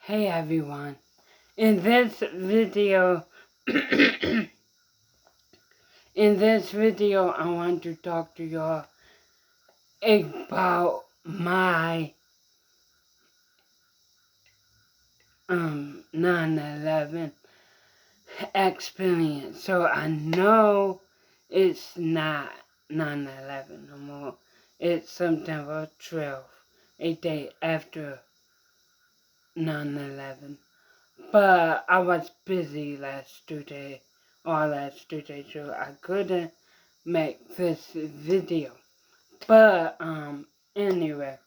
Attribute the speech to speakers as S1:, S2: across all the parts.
S1: Hey everyone, in this video, I want to talk to y'all about my 9/11 experience. So I know it's not 9/11 no more. It's September 12th, a day after 9/11. But I was busy last Tuesday, so I couldn't make this video. But anyway,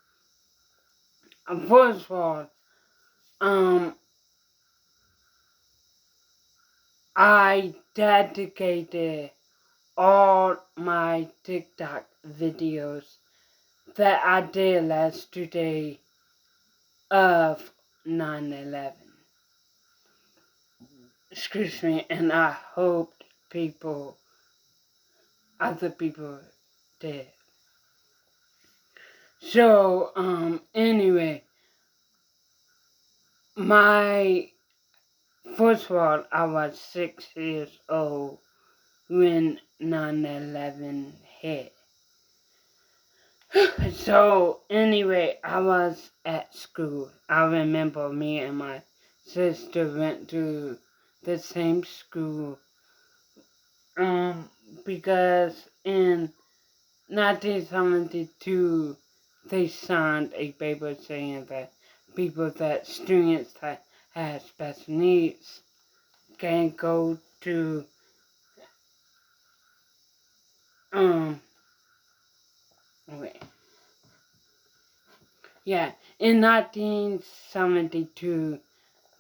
S1: first of all, I dedicated all my TikTok videos that I did last Tuesday of 9/11. Excuse me, and I hoped other people did. So, anyway, first of all, I was 6 years old when 9/11 hit. So, anyway, I was at school. I remember me and my sister went to the same school, because in 1972, they signed a paper saying that students that have special needs can go to, wait. Yeah, in 1972,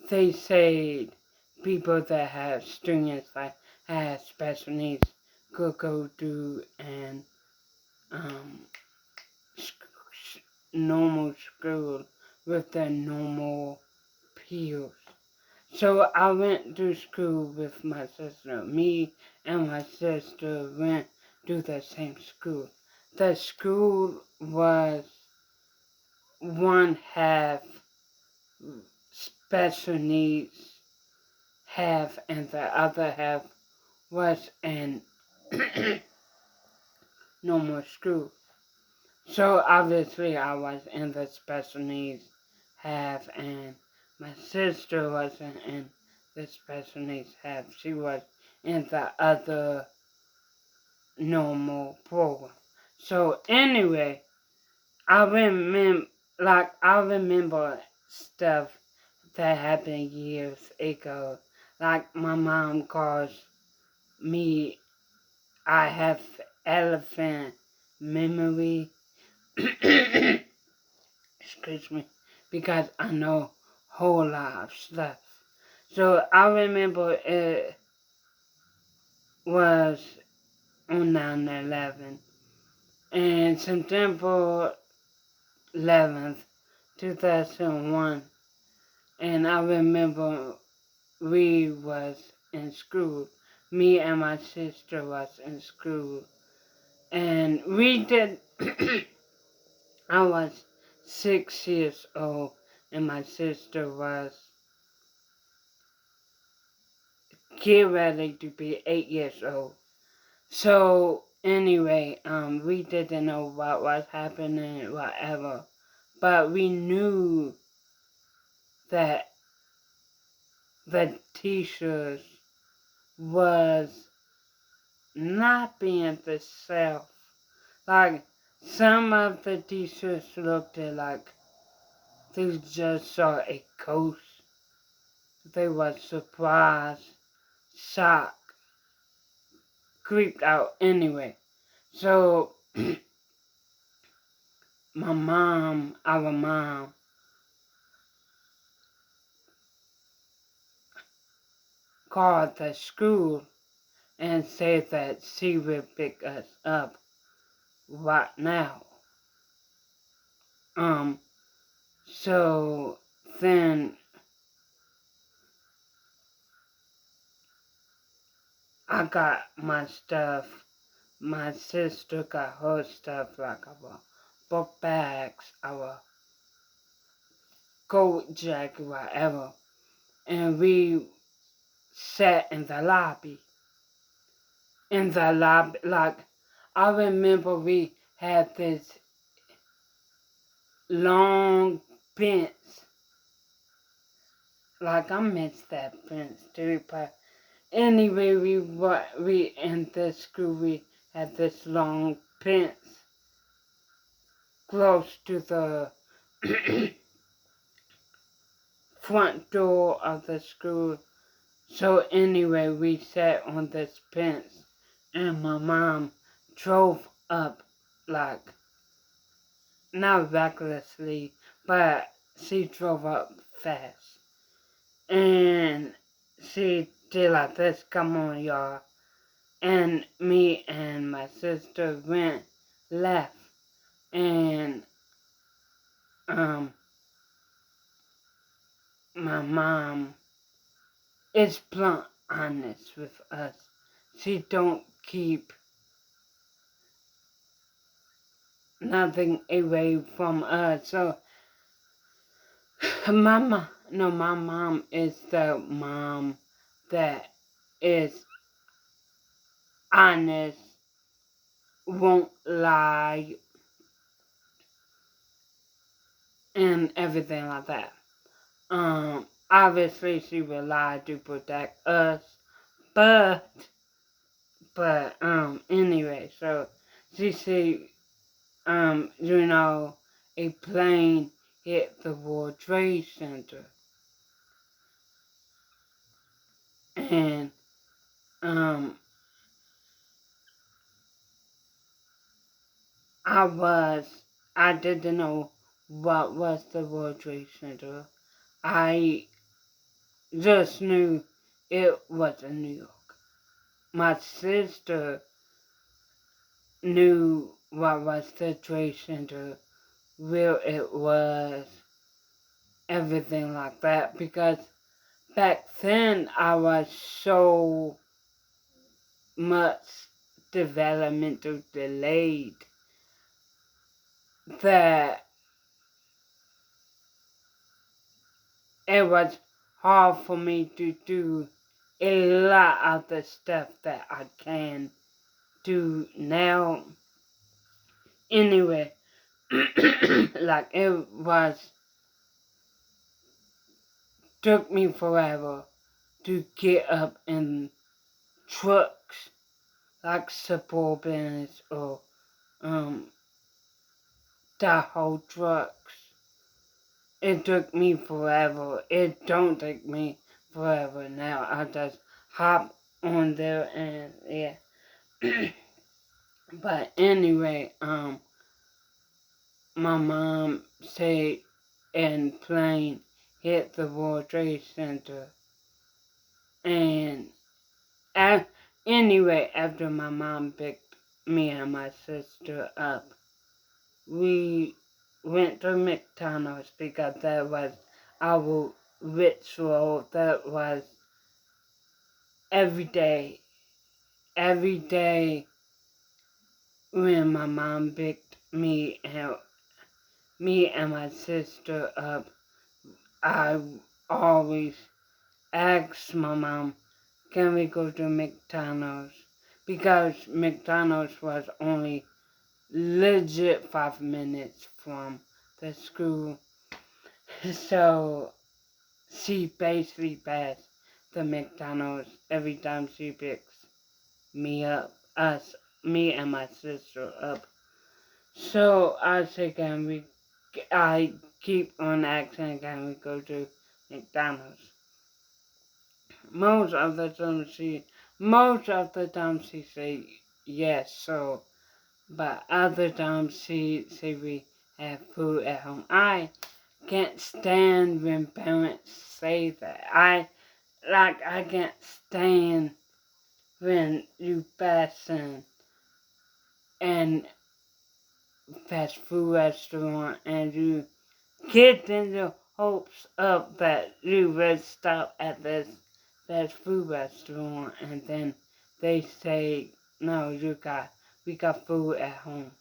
S1: they said people that have students that have special needs could go to an normal school with their normal peers. So I went to school with my sister. Me and my sister went to the same school. The school was one half special needs half, and the other half was in normal school. So obviously I was in the special needs half, and my sister wasn't in the special needs half. She was in the other normal program. So anyway, I remember stuff that happened years ago. Like my mom calls me, I have elephant memory. Excuse me, because I know whole lot of stuff. So I remember it was on 9/11, and September 11th, 2001, and I remember we was in school. Me and my sister was in school, and we did. I was 6 years old, and my sister was getting ready to be 8 years old. So anyway, we didn't know what was happening, whatever, but we knew that the teachers was not being themselves. Like, some of the teachers looked like they just saw a ghost. They were surprised, shocked, creeped out anyway. So, our mom, called the school and said that she would pick us up right now. So then I got my stuff. My sister got her stuff, like our book bags, our coat jacket, whatever. And we sat in the lobby. Like, I remember we had this long bench. Like, I miss that bench too, but anyway, we in this school, we had this long bench close to the front door of the school. So anyway, we sat on this bench, and my mom drove up, like, not recklessly, but she drove up fast. And she did like this, come on y'all. And me and my sister went left. And my mom is blunt honest with us. She don't keep nothing away from us. So my mom is the mom that is honest, won't lie, and everything like that. Obviously she will lie to protect us, but anyway, so she said, a plane hit the World Trade Center, and I didn't know what was the World Trade Center. I just knew it was in New York. My sister knew what was the Trade Center, where it was, everything like that, because back then I was so much developmental delayed that it was hard for me to do a lot of the stuff that I can do now. Anyway, like took me forever to get up in trucks like Suburbans or Tahoe trucks. It took me forever. It don't take me forever now. I just hop on there and yeah. But anyway, my mom said and plane hit the World Trade Center. And anyway, after my mom picked me and my sister up, we went to McDonald's because that was our ritual. That was every day. Every day when my mom picked me and my sister up, I always asked my mom, can we go to McDonald's? Because McDonald's was only legit 5 minutes from the school. So she basically passed the McDonald's every time she picks me and my sister up. So I say, I keep on asking, can we go to McDonald's? Most of the time she say yes, so, but other times she say we have food at home. I can't stand when parents say that. I can't stand when you pass and fast food restaurant and you get in the hopes of that you will stop at this fast food restaurant and then they say, no, we got food at home.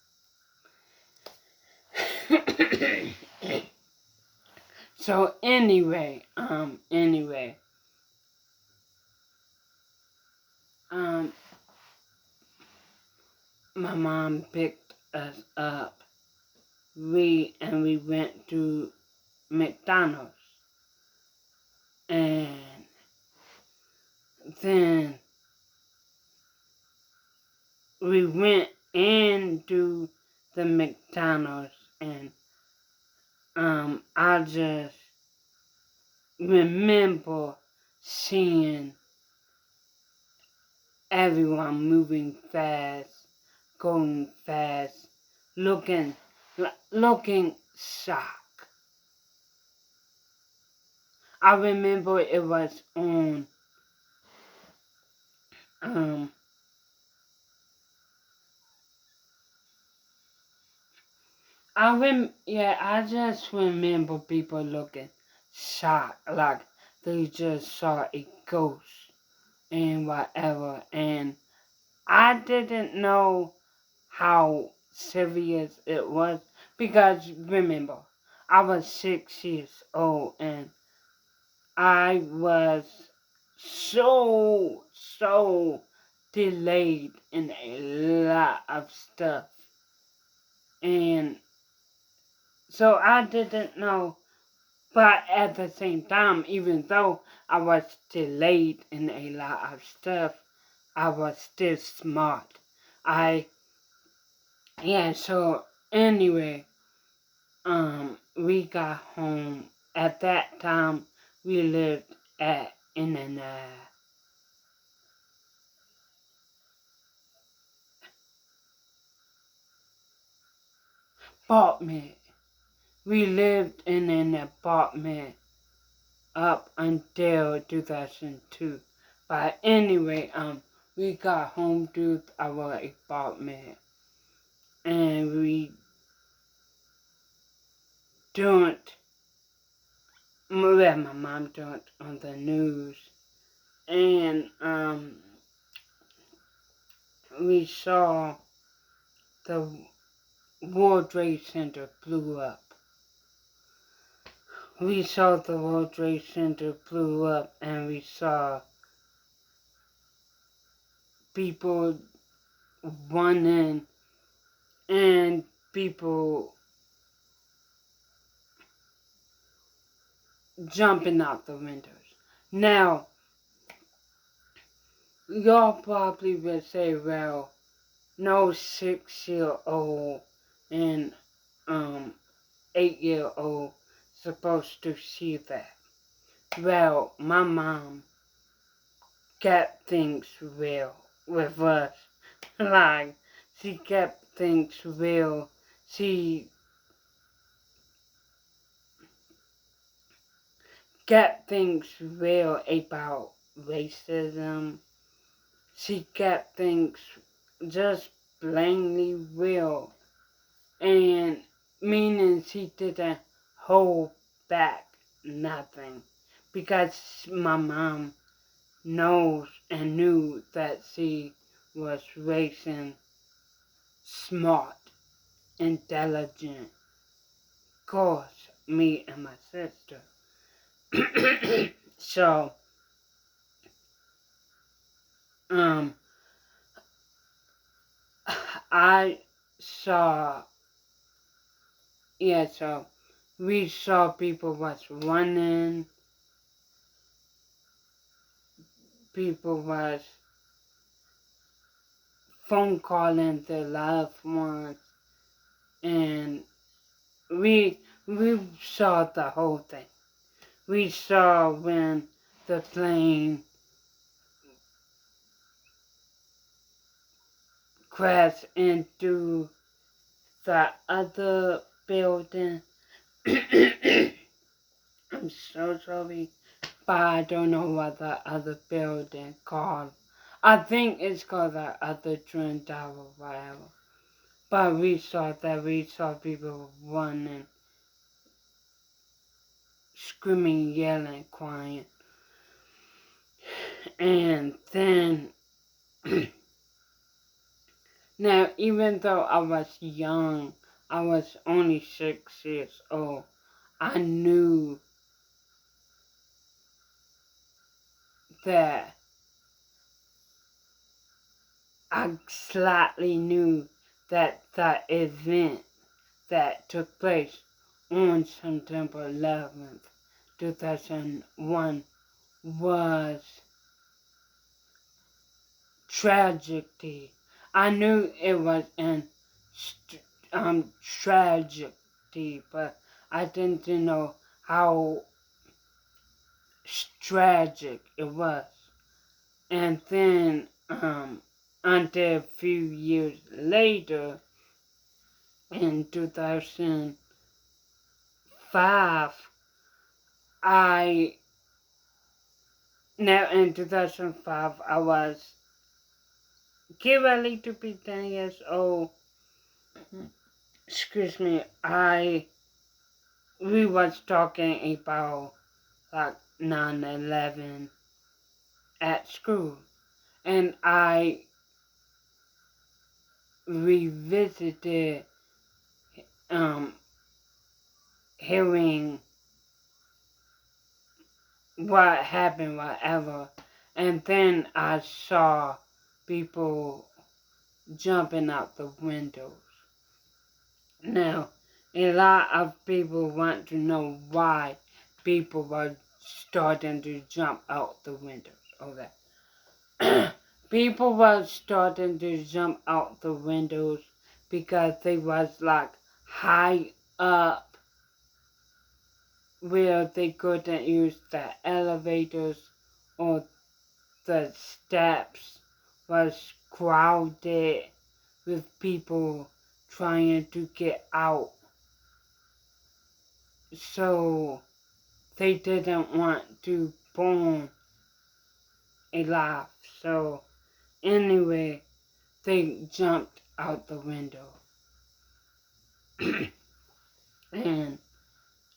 S1: So anyway, my mom picked us up. We went to McDonald's, and then we went into the McDonald's, and I just remember seeing everyone moving fast, going fast, looking shocked. I remember it was on I just remember people looking shocked, like they just saw a ghost and whatever, and I didn't know how serious it was, because remember, I was 6 years old, and I was so delayed in a lot of stuff, and so I didn't know. But at the same time, even though I was delayed in a lot of stuff, I was still smart. So anyway, we got home. At that time, we lived in an apartment. We lived in an apartment up until 2002. But anyway, we got home to our apartment, and we don't, well, my mom don't on the news, and we saw the World Trade Center blew up. We saw the World Trade Center blew up, and we saw people running and people jumping out the windows. Now, y'all probably will say, well, no 6-year-old and 8-year-old supposed to see that. Well, my mom kept things real with us. Like, she kept things real. She kept things real about racism. She kept things just plainly real. And meaning she didn't hold back nothing. Because my mom knows and knew that she was raising smart, intelligent girls, me and my sister. So, I saw, so we saw people was running, people was phone calling their loved ones, and we saw the whole thing. We saw when the plane crashed into the other building. I'm so sorry, but I don't know what the other building called. I think it's called the other Twin Tower, whatever. But we saw people running, screaming, yelling, crying. And then, now even though I was young, I was only 6 years old, I knew that I slightly knew that that event that took place on September 11th, 2001 was tragedy. I knew it was an tragedy, but I didn't know how tragic it was. And then, until a few years later, in 2005, I now in 2005 I was get ready to be 10 years old. Excuse me, we was talking about like 9/11 at school, and I revisited hearing what happened, whatever, and then I saw people jumping out the windows. Now, a lot of people want to know why people were starting to jump out the windows. Okay. People were starting to jump out the windows because they was like high up where they couldn't use the elevators or the steps was crowded with people trying to get out. So they didn't want to burn alive. So anyway, they jumped out the window. And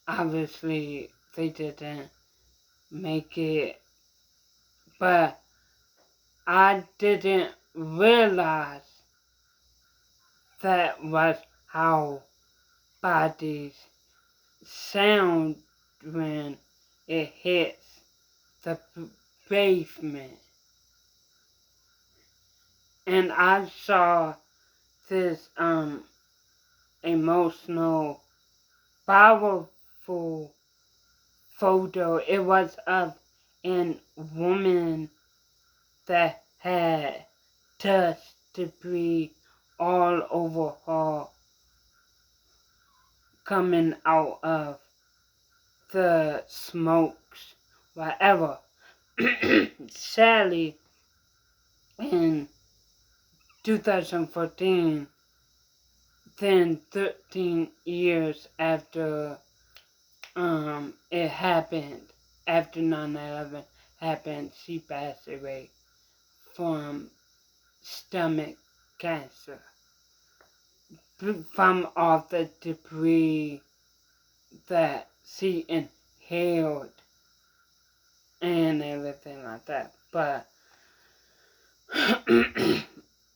S1: obviously they didn't make it. But I didn't realize that was how bodies sound when it hits the pavement. And I saw this emotional, powerful photo. It was of a woman that had dust debris all over her coming out of the smokes, whatever. Sadly, in 2014, then 13 years after it happened, after 9/11 happened, she passed away from stomach cancer from all the debris that she inhaled and everything like that. But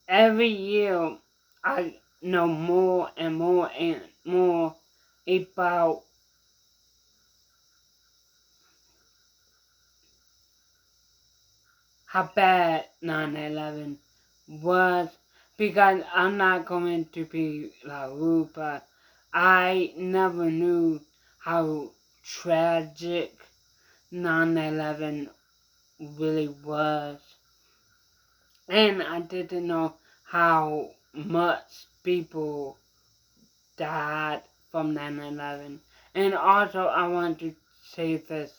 S1: every year I know more and more and more about how bad 9/11 was, because I'm not going to be like rude, but I never knew how tragic 9/11 really was. And I didn't know how much people died from 9/11. And also I want to say this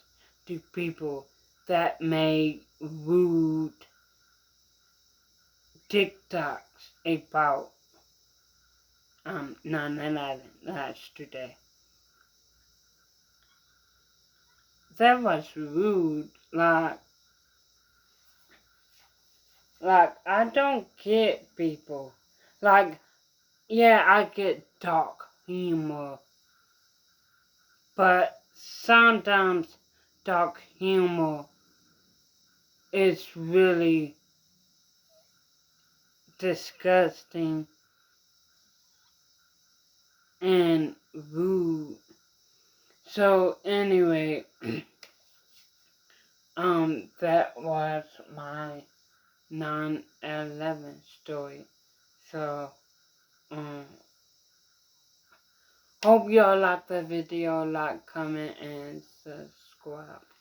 S1: to people that make rude TikToks about 9/11 last today. That was rude. Like I don't get people. Like, yeah, I get dark humor, but sometimes dark humor is really disgusting and rude. So anyway, That was my 9/11 story. So, um, hope y'all like the video, like, comment, and subscribe.